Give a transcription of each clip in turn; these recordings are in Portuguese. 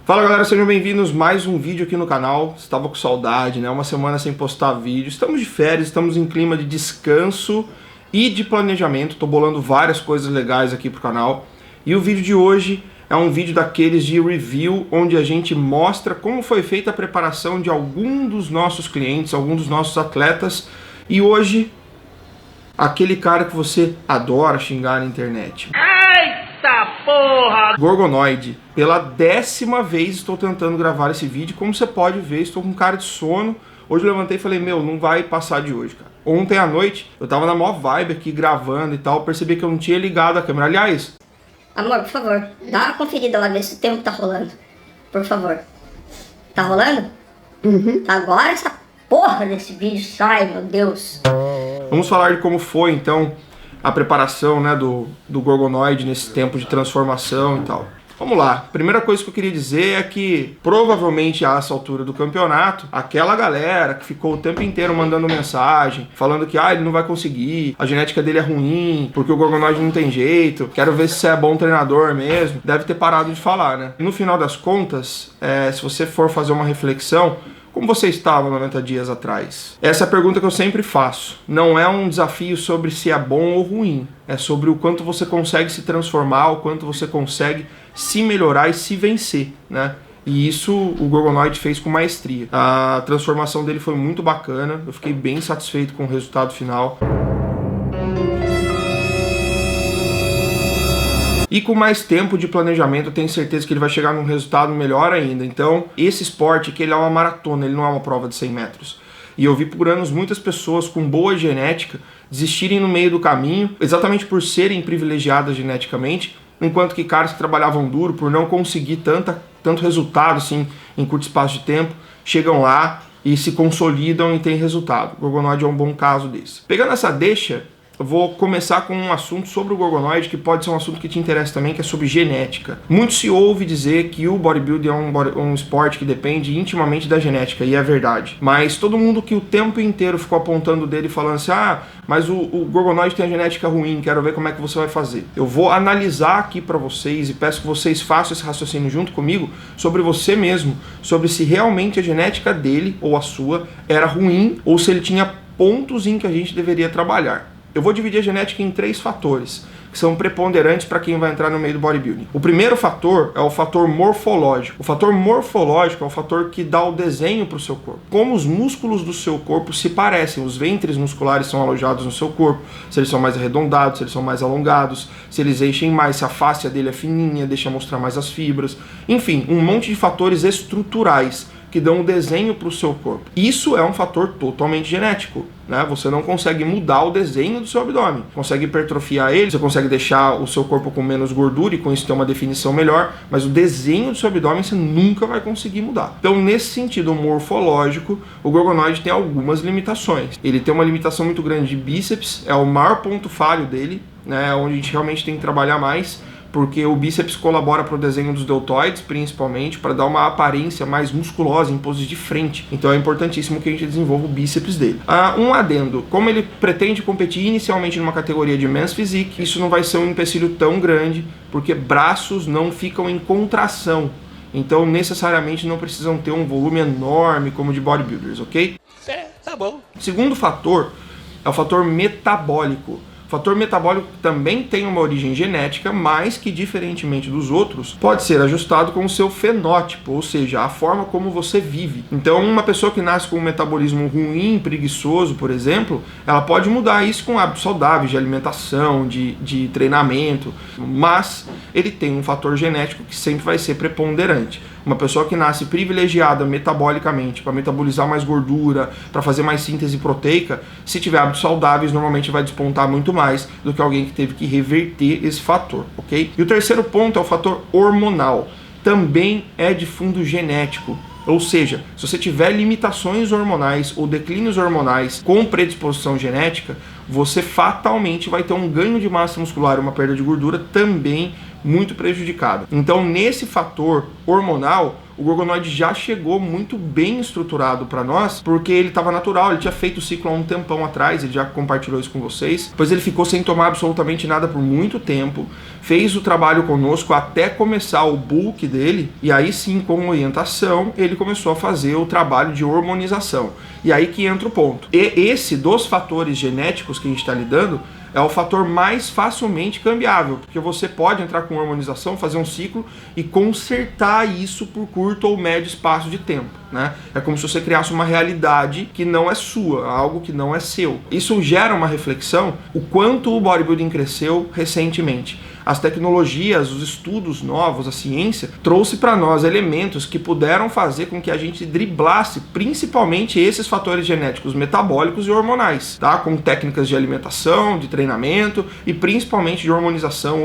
Fala galera, sejam bem-vindos a mais um vídeo aqui no canal. Estava com saudade, né? Uma semana sem postar vídeo. Estamos de férias, estamos em clima de descanso e de planejamento. Tô bolando várias coisas legais aqui pro canal. E o vídeo de hoje é um vídeo daqueles de review, onde a gente mostra como foi feita a preparação de algum dos nossos clientes, algum dos nossos atletas. E hoje, aquele cara que você adora xingar na internet. Eita porra! Gorgonoid. Pela 10ª vez estou tentando gravar esse vídeo. Como você pode ver, estou com cara de sono. Hoje eu levantei e falei, meu, não vai passar de hoje, cara. Ontem à noite, eu tava na maior vibe aqui gravando e tal, percebi que eu não tinha ligado a câmera. Aliás... Amor, por favor, dá uma conferida lá, ver se o tempo tá rolando. Por favor. Tá rolando? Uhum. Agora essa porra desse vídeo sai, meu Deus. Vamos falar de como foi, então, a preparação, né, do Gorgonoid nesse tempo de transformação e tal. Vamos lá. Primeira coisa que eu queria dizer é que, provavelmente, a essa altura do campeonato, aquela galera que ficou o tempo inteiro mandando mensagem, falando que ele não vai conseguir, a genética dele é ruim, porque o Gorgonoid não tem jeito, quero ver se você é bom treinador mesmo, deve ter parado de falar, né? No final das contas, se você for fazer uma reflexão, como você estava 90 dias atrás? Essa é a pergunta que eu sempre faço. Não é um desafio sobre se é bom ou ruim. É sobre o quanto você consegue se transformar, o quanto você consegue se melhorar e se vencer, né? E isso o Gorgonoid fez com maestria. A transformação dele foi muito bacana. Eu fiquei bem satisfeito com o resultado final. E com mais tempo de planejamento, eu tenho certeza que ele vai chegar num resultado melhor ainda. Então, esse esporte que ele é uma maratona, ele não é uma prova de 100 metros. E eu vi por anos muitas pessoas com boa genética desistirem no meio do caminho, exatamente por serem privilegiadas geneticamente, enquanto que caras que trabalhavam duro por não conseguir tanto resultado assim, em curto espaço de tempo, chegam lá e se consolidam e têm resultado. O Gorgonoid é um bom caso desse. Pegando essa deixa, eu vou começar com um assunto sobre o Gorgonoid, que pode ser um assunto que te interessa também, que é sobre genética. Muito se ouve dizer que o bodybuilding é um esporte que depende intimamente da genética, e é verdade. Mas todo mundo que o tempo inteiro ficou apontando dele falando assim, mas o Gorgonoid tem a genética ruim, quero ver como é que você vai fazer. Eu vou analisar aqui para vocês e peço que vocês façam esse raciocínio junto comigo sobre você mesmo, sobre se realmente a genética dele ou a sua era ruim ou se ele tinha pontos em que a gente deveria trabalhar. Eu vou dividir a genética em 3 fatores, que são preponderantes para quem vai entrar no meio do bodybuilding. O primeiro fator é o fator morfológico. O fator morfológico é o fator que dá o desenho para o seu corpo. Como os músculos do seu corpo se parecem, os ventres musculares são alojados no seu corpo, se eles são mais arredondados, se eles são mais alongados, se eles enchem mais, se a face dele é fininha, deixa mostrar mais as fibras. Enfim, um monte de fatores estruturais que dão um desenho para o seu corpo. Isso é um fator totalmente genético, né? Você não consegue mudar o desenho do seu abdômen. Consegue hipertrofiar ele, você consegue deixar o seu corpo com menos gordura e com isso ter uma definição melhor, mas o desenho do seu abdômen você nunca vai conseguir mudar. Então, nesse sentido morfológico, o Gorgonoid tem algumas limitações. Ele tem uma limitação muito grande de bíceps, é o maior ponto falho dele, né? Onde a gente realmente tem que trabalhar mais, porque o bíceps colabora para o desenho dos deltoides, principalmente, para dar uma aparência mais musculosa em poses de frente. Então é importantíssimo que a gente desenvolva o bíceps dele. Um adendo, como ele pretende competir inicialmente numa categoria de Men's Physique, isso não vai ser um empecilho tão grande, porque braços não ficam em contração. Então necessariamente não precisam ter um volume enorme como de bodybuilders, ok? Tá bom. O segundo fator é o fator metabólico. O fator metabólico também tem uma origem genética, mas que, diferentemente dos outros, pode ser ajustado com o seu fenótipo, ou seja, a forma como você vive. Então, uma pessoa que nasce com um metabolismo ruim, preguiçoso, por exemplo, ela pode mudar isso com hábitos saudáveis de alimentação, de treinamento, mas ele tem um fator genético que sempre vai ser preponderante. Uma pessoa que nasce privilegiada metabolicamente, para metabolizar mais gordura, para fazer mais síntese proteica, se tiver hábitos saudáveis, normalmente vai despontar muito mais do que alguém que teve que reverter esse fator, ok? E o terceiro ponto é o fator hormonal. Também é de fundo genético. Ou seja, se você tiver limitações hormonais ou declínios hormonais com predisposição genética, você fatalmente vai ter um ganho de massa muscular e uma perda de gordura também muito prejudicada. Então, nesse fator hormonal, o Gorgonoid já chegou muito bem estruturado para nós, porque ele estava natural, ele tinha feito o ciclo há um tempão atrás, ele já compartilhou isso com vocês, depois ele ficou sem tomar absolutamente nada por muito tempo, fez o trabalho conosco até começar o bulk dele, e aí sim, com orientação, ele começou a fazer o trabalho de hormonização. E aí que entra o ponto. E esse dos fatores genéticos que a gente está lidando é o fator mais facilmente cambiável, porque você pode entrar com hormonização, fazer um ciclo e consertar isso por curto ou médio espaço de tempo, né? É como se você criasse uma realidade que não é sua, algo que não é seu. Isso gera uma reflexão, o quanto o bodybuilding cresceu recentemente. As tecnologias, os estudos novos, a ciência, trouxe para nós elementos que puderam fazer com que a gente driblasse principalmente esses fatores genéticos metabólicos e hormonais, tá? Com técnicas de alimentação, de treinamento e principalmente de hormonização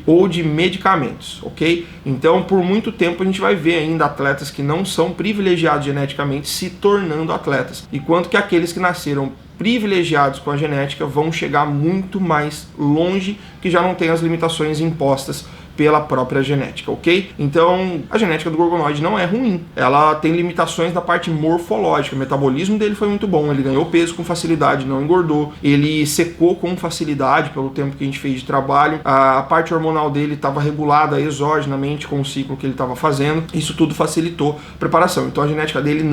ou de medicamentos, ok? Então, por muito tempo a gente vai ver ainda atletas que não são privilegiados geneticamente se tornando atletas, enquanto que aqueles que nasceram privilegiados com a genética vão chegar muito mais longe, que já não tem as limitações impostas pela própria genética, ok? Então, a genética do Gorgonoid não é ruim. Ela tem limitações da parte morfológica. O metabolismo dele foi muito bom. Ele ganhou peso com facilidade, não engordou. Ele secou com facilidade pelo tempo que a gente fez de trabalho. A parte hormonal dele estava regulada exogenamente com o ciclo que ele estava fazendo. Isso tudo facilitou a preparação. Então, a genética dele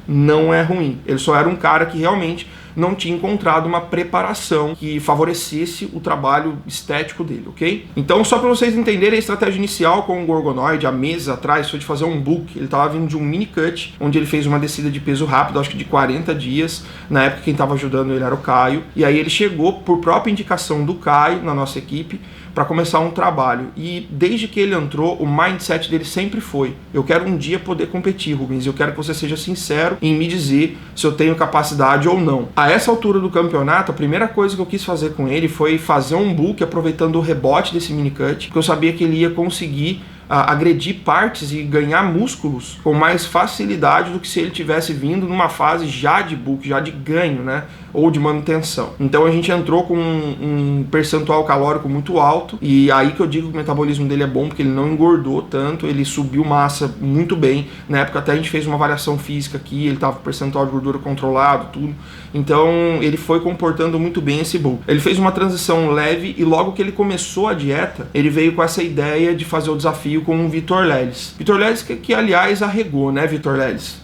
não é ruim. Ele só era um cara que realmente não tinha encontrado uma preparação que favorecesse o trabalho estético dele, ok? Então, só para vocês entenderem, a estratégia inicial com o Gorgonoid, há meses atrás, foi de fazer um bulk. Ele estava vindo de um mini cut, onde ele fez uma descida de peso rápido, acho que de 40 dias. Na época, quem estava ajudando ele era o Caio. E aí ele chegou, por própria indicação do Caio, na nossa equipe, para começar um trabalho. E desde que ele entrou, o mindset dele sempre foi: eu quero um dia poder competir, Rubens, eu quero que você seja sincero em me dizer se eu tenho capacidade ou não. A essa altura do campeonato, a primeira coisa que eu quis fazer com ele foi fazer um bulk aproveitando o rebote desse mini cut, porque eu sabia que ele ia conseguir agredir partes e ganhar músculos com mais facilidade do que se ele tivesse vindo numa fase já de bulk, já de ganho, né? Ou de manutenção. Então a gente entrou com um percentual calórico muito alto, e aí que eu digo que o metabolismo dele é bom, porque ele não engordou tanto, ele subiu massa muito bem. Na época até a gente fez uma variação física aqui, ele estava com percentual de gordura controlado, tudo. Então ele foi comportando muito bem esse bulk. Ele fez uma transição leve e logo que ele começou a dieta, ele veio com essa ideia de fazer o desafio com o Vitor Leles. Vitor Leles que aliás arregou, né, Vitor Leles?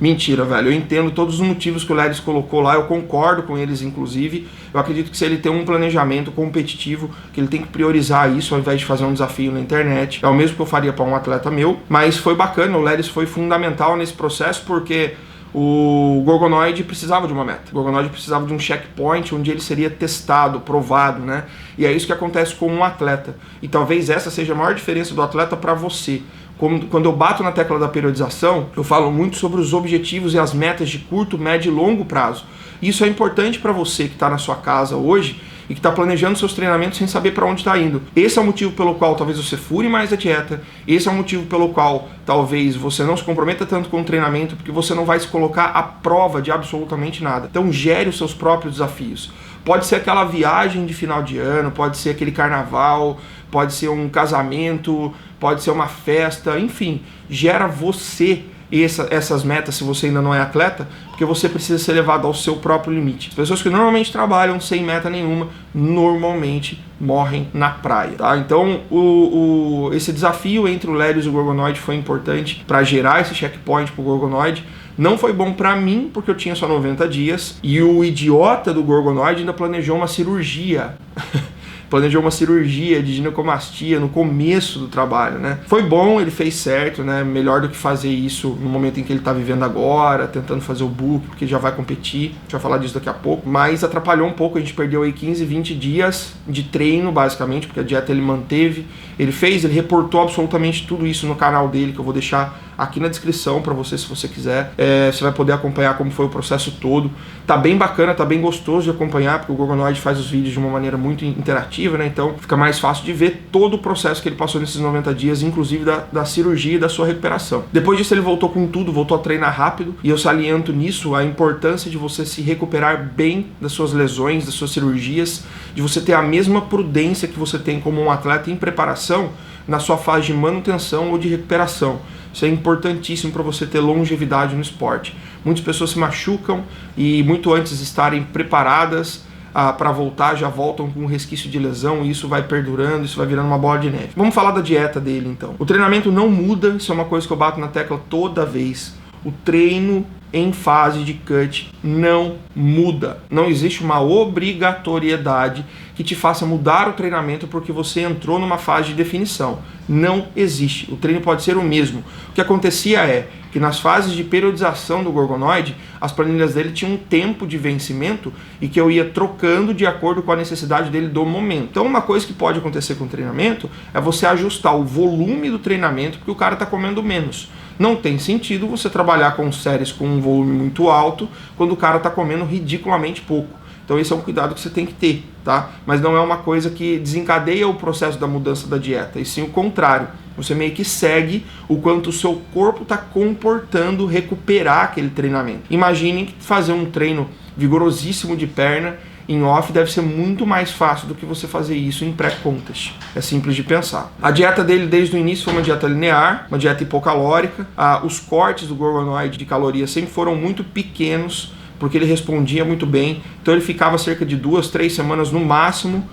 Mentira, velho. Eu entendo todos os motivos que o Leles colocou lá, eu concordo com eles, inclusive. Eu acredito que se ele tem um planejamento competitivo, que ele tem que priorizar isso ao invés de fazer um desafio na internet. É o mesmo que eu faria para um atleta meu, mas foi bacana, o Leles foi fundamental nesse processo, porque o Gorgonoid precisava de uma meta. O Gorgonoid precisava de um checkpoint onde ele seria testado, provado, né? E é isso que acontece com um atleta. E talvez essa seja a maior diferença do atleta para você. Quando eu bato na tecla da periodização, eu falo muito sobre os objetivos e as metas de curto, médio e longo prazo. Isso é importante para você que está na sua casa hoje e que está planejando seus treinamentos sem saber para onde está indo. Esse é o motivo pelo qual talvez você fure mais a dieta, esse é o motivo pelo qual talvez você não se comprometa tanto com o treinamento, porque você não vai se colocar à prova de absolutamente nada. Então gere os seus próprios desafios. Pode ser aquela viagem de final de ano, pode ser aquele carnaval, pode ser um casamento, pode ser uma festa, enfim, gera você essas metas se você ainda não é atleta, porque você precisa ser levado ao seu próprio limite. As pessoas que normalmente trabalham sem meta nenhuma, normalmente morrem na praia, tá? Então esse desafio entre o Leles e o Gorgonoid foi importante para gerar esse checkpoint pro Gorgonoid. Não foi bom pra mim, porque eu tinha só 90 dias, e o idiota do Gorgonoid ainda planejou uma cirurgia. Planejou uma cirurgia de ginecomastia no começo do trabalho, né? Foi bom, ele fez certo, né? Melhor do que fazer isso no momento em que ele tá vivendo agora, tentando fazer o bulk, porque já vai competir. A gente vai falar disso daqui a pouco. Mas atrapalhou um pouco, a gente perdeu aí 15, 20 dias de treino, basicamente, porque a dieta ele manteve. Ele reportou absolutamente tudo isso no canal dele, que eu vou deixar aqui na descrição para você, se você quiser. Você vai poder acompanhar como foi o processo todo. Tá bem bacana, tá bem gostoso de acompanhar, porque o Gorgonoid faz os vídeos de uma maneira muito interativa, né? Então fica mais fácil de ver todo o processo que ele passou nesses 90 dias, inclusive da cirurgia e da sua recuperação. Depois disso ele voltou com tudo, voltou a treinar rápido, e eu saliento nisso a importância de você se recuperar bem das suas lesões, das suas cirurgias, de você ter a mesma prudência que você tem como um atleta em preparação na sua fase de manutenção ou de recuperação. Isso é importantíssimo para você ter longevidade no esporte. Muitas pessoas se machucam e muito antes de estarem preparadas para voltar, já voltam com um resquício de lesão e isso vai perdurando, isso vai virando uma bola de neve. Vamos falar da dieta dele então. O treinamento não muda, isso é uma coisa que eu bato na tecla toda vez. O treino em fase de cut não muda. Não existe uma obrigatoriedade que te faça mudar o treinamento porque você entrou numa fase de definição. Não existe. O treino pode ser o mesmo. O que acontecia é que nas fases de periodização do Gorgonoid, as planilhas dele tinham um tempo de vencimento e que eu ia trocando de acordo com a necessidade dele do momento. Então uma coisa que pode acontecer com o treinamento é você ajustar o volume do treinamento porque o cara está comendo menos. Não tem sentido você trabalhar com séries com um volume muito alto quando o cara está comendo ridiculamente pouco. Então esse é um cuidado que você tem que ter, tá? Mas não é uma coisa que desencadeia o processo da mudança da dieta, e sim o contrário. Você meio que segue o quanto o seu corpo está comportando recuperar aquele treinamento. Imagine que fazer um treino vigorosíssimo de perna em off deve ser muito mais fácil do que você fazer isso em pré-contest. É simples de pensar. A dieta dele desde o início foi uma dieta linear, uma dieta hipocalórica. Os cortes do Gorgonoid de calorias sempre foram muito pequenos, porque ele respondia muito bem. Então ele ficava cerca de 2-3 semanas no máximo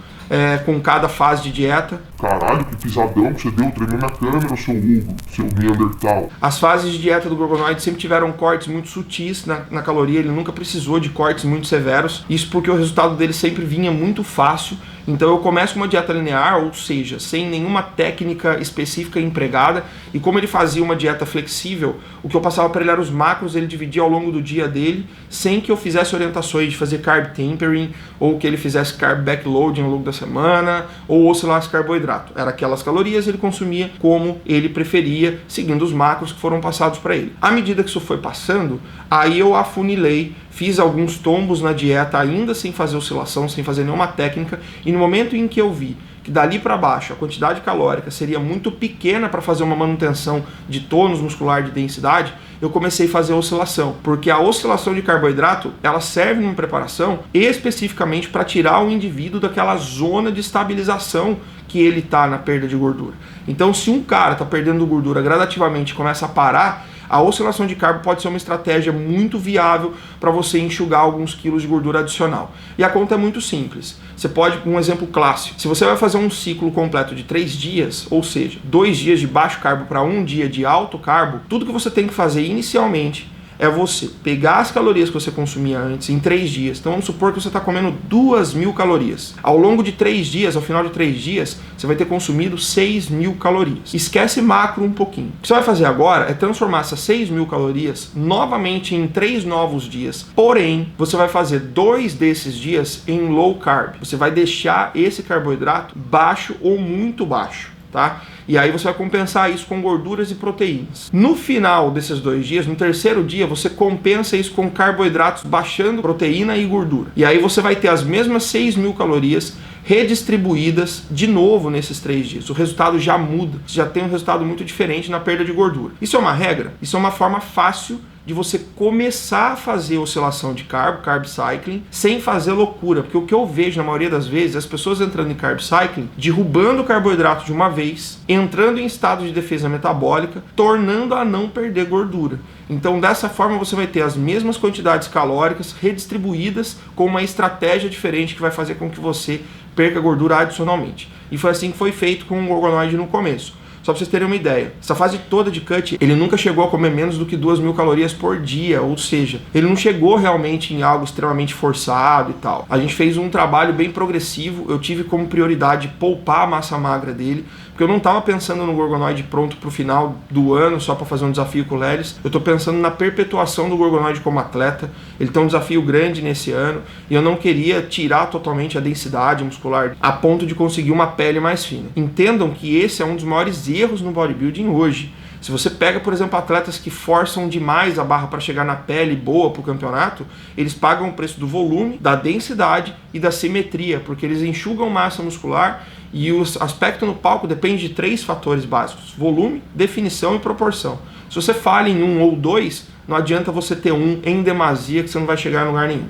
com cada fase de dieta. Caralho, que pisadão que você deu, tremendo na câmera, seu Hugo, seu Neandertal. As fases de dieta do Gorgonoid sempre tiveram cortes muito sutis na caloria, ele nunca precisou de cortes muito severos. Isso porque o resultado dele sempre vinha muito fácil. Então eu começo com uma dieta linear, ou seja, sem nenhuma técnica específica empregada, e como ele fazia uma dieta flexível, o que eu passava para ele era os macros, ele dividia ao longo do dia dele, sem que eu fizesse orientações de fazer carb tempering, ou que ele fizesse carb backloading ao longo da semana, ou oscilasse carboidrato. Era aquelas calorias, ele consumia como ele preferia, seguindo os macros que foram passados para ele. À medida que isso foi passando, aí eu afunilei, fiz alguns tombos na dieta ainda sem fazer oscilação, sem fazer nenhuma técnica, e no momento em que eu vi que dali para baixo a quantidade calórica seria muito pequena para fazer uma manutenção de tônus muscular de densidade, eu comecei a fazer a oscilação, porque a oscilação de carboidrato ela serve numa preparação especificamente para tirar o indivíduo daquela zona de estabilização que ele está na perda de gordura. Então se um cara está perdendo gordura gradativamente e começa a parar, a oscilação de carbo pode ser uma estratégia muito viável para você enxugar alguns quilos de gordura adicional. E a conta é muito simples. Você pode, um exemplo clássico, se você vai fazer um ciclo completo de 3 dias, ou seja, 2 dias de baixo carbo para 1 dia de alto carbo, tudo que você tem que fazer inicialmente é você pegar as calorias que você consumia antes em 3 dias. Então vamos supor que você está comendo 2.000 calorias. Ao longo de 3 dias, ao final de 3 dias, você vai ter consumido 6.000 calorias. Esquece macro um pouquinho. O que você vai fazer agora é transformar essas 6.000 calorias novamente em 3 novos dias. Porém, você vai fazer 2 desses dias em low carb. Você vai deixar esse carboidrato baixo ou muito baixo, tá? E aí você vai compensar isso com gorduras e proteínas. No final desses 2 dias, no terceiro dia, você compensa isso com carboidratos, baixando proteína e gordura. E aí você vai ter as mesmas 6.000 calorias redistribuídas de novo nesses 3 dias. O resultado já muda, você já tem um resultado muito diferente na perda de gordura. Isso é uma regra? Isso é uma forma fácil de você começar a fazer oscilação de carb cycling, sem fazer loucura, porque o que eu vejo na maioria das vezes, as pessoas entrando em carb cycling, derrubando o carboidrato de uma vez, entrando em estado de defesa metabólica, tornando a não perder gordura. Então dessa forma você vai ter as mesmas quantidades calóricas redistribuídas com uma estratégia diferente que vai fazer com que você perca gordura adicionalmente. E foi assim que foi feito com o Gorgonoid no começo. Só para vocês terem uma ideia, essa fase toda de cut, ele nunca chegou a comer menos do que 2.000 calorias por dia, ou seja, ele não chegou realmente em algo extremamente forçado e tal. A gente fez um trabalho bem progressivo, eu tive como prioridade poupar a massa magra dele, porque eu não estava pensando no Gorgonoid pronto para o final do ano, só para fazer um desafio com o Lelis. Eu estou pensando na perpetuação do Gorgonoid como atleta. Ele tem um desafio grande nesse ano e eu não queria tirar totalmente a densidade muscular a ponto de conseguir uma pele mais fina. Entendam que esse é um dos maiores erros no bodybuilding hoje. Se você pega, por exemplo, atletas que forçam demais a barra para chegar na pele boa para o campeonato, eles pagam o preço do volume, da densidade e da simetria, porque eles enxugam massa muscular e o aspecto no palco depende de 3 fatores básicos: volume, definição e proporção. Se você falha em um ou 2, não adianta você ter um em demasia que você não vai chegar em lugar nenhum.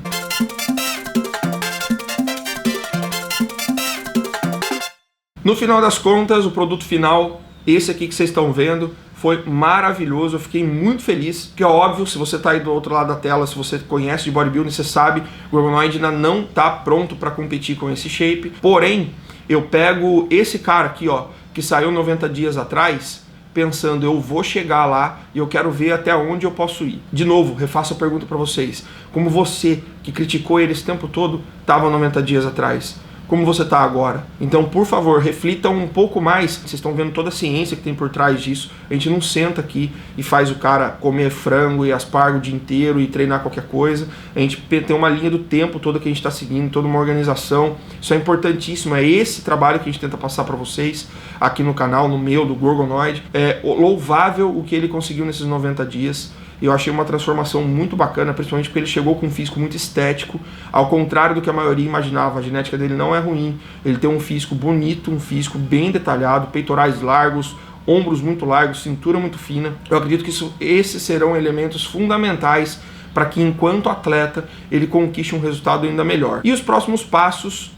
No final das contas, o produto final, esse aqui que vocês estão vendo, foi maravilhoso, eu fiquei muito feliz, que é óbvio, se você está aí do outro lado da tela, se você conhece de bodybuilding, você sabe, o Gorgonoid ainda não está pronto para competir com esse shape, porém, eu pego esse cara aqui, ó, que saiu 90 dias atrás, pensando, eu vou chegar lá e eu quero ver até onde eu posso ir. De novo, refaço a pergunta para vocês, como você, que criticou ele esse tempo todo, estava 90 dias atrás? Como você está agora? Então, por favor, reflitam um pouco mais. Vocês estão vendo toda a ciência que tem por trás disso. A gente não senta aqui e faz o cara comer frango e aspargo o dia inteiro e treinar qualquer coisa. A gente tem uma linha do tempo toda que a gente está seguindo, toda uma organização. Isso é importantíssimo. É esse trabalho que a gente tenta passar para vocês aqui no canal, no meu, do Gorgonoid. É louvável o que ele conseguiu nesses 90 dias. Eu achei uma transformação muito bacana, principalmente porque ele chegou com um físico muito estético, ao contrário do que a maioria imaginava. A genética dele não é ruim, ele tem um físico bonito, um físico bem detalhado, peitorais largos, ombros muito largos, cintura muito fina. Eu acredito que esses serão elementos fundamentais para que, enquanto atleta, ele conquiste um resultado ainda melhor. E os próximos passos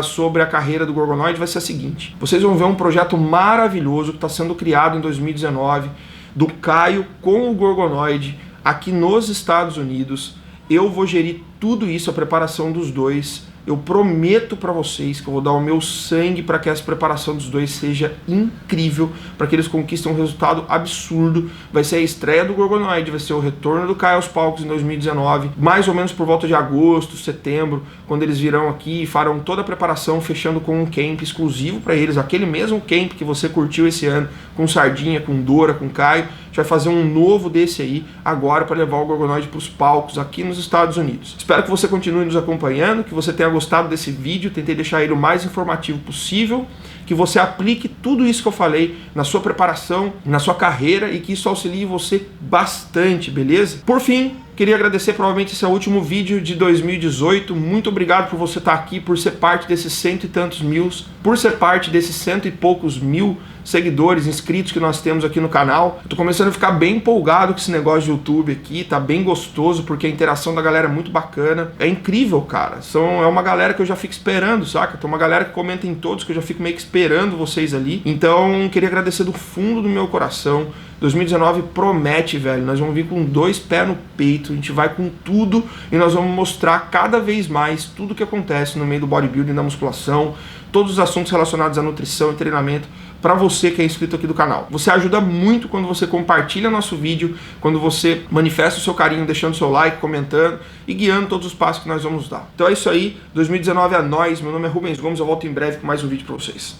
sobre a carreira do Gorgonoid vai ser a seguinte. Vocês vão ver um projeto maravilhoso que está sendo criado em 2019, do Caio com o Gorgonoid aqui nos Estados Unidos. Eu vou gerir tudo isso, a preparação dos dois. Eu prometo para vocês que eu vou dar o meu sangue para que essa preparação dos dois seja incrível, para que eles conquistem um resultado absurdo. Vai ser a estreia do Gorgonoid, vai ser o retorno do Caio aos palcos em 2019, mais ou menos por volta de agosto, setembro, quando eles virão aqui e farão toda a preparação, fechando com um camp exclusivo para eles, aquele mesmo camp que você curtiu esse ano, com Sardinha, com Dora, com Caio. A gente vai fazer um novo desse aí agora para levar o Gorgonoid para os palcos aqui nos Estados Unidos. Espero que você continue nos acompanhando, que você tenha gostado desse vídeo, tentei deixar ele o mais informativo possível, que você aplique tudo isso que eu falei na sua preparação, na sua carreira e que isso auxilie você bastante, beleza? Por fim, queria agradecer, provavelmente esse é o último vídeo de 2018, muito obrigado por você estar aqui, por ser parte desses 100 e tantos mil, por ser parte desses 100 e poucos mil seguidores, inscritos que nós temos aqui no canal. Eu tô começando a ficar bem empolgado com esse negócio de YouTube aqui, tá bem gostoso, porque a interação da galera é muito bacana. É incrível, cara. É uma galera que eu já fico esperando, saca? Tem uma galera que comenta em todos, que eu já fico meio que esperando vocês ali. Então, queria agradecer do fundo do meu coração. 2019 promete, velho. Nós vamos vir com 2 pés no peito, a gente vai com tudo e nós vamos mostrar cada vez mais tudo o que acontece no meio do bodybuilding, da musculação, todos os assuntos relacionados à nutrição e treinamento para você que é inscrito aqui do canal. Você ajuda muito quando você compartilha nosso vídeo, quando você manifesta o seu carinho, deixando seu like, comentando e guiando todos os passos que nós vamos dar. Então é isso aí, 2019 é nóis, meu nome é Rubens Gomes, eu volto em breve com mais um vídeo para vocês.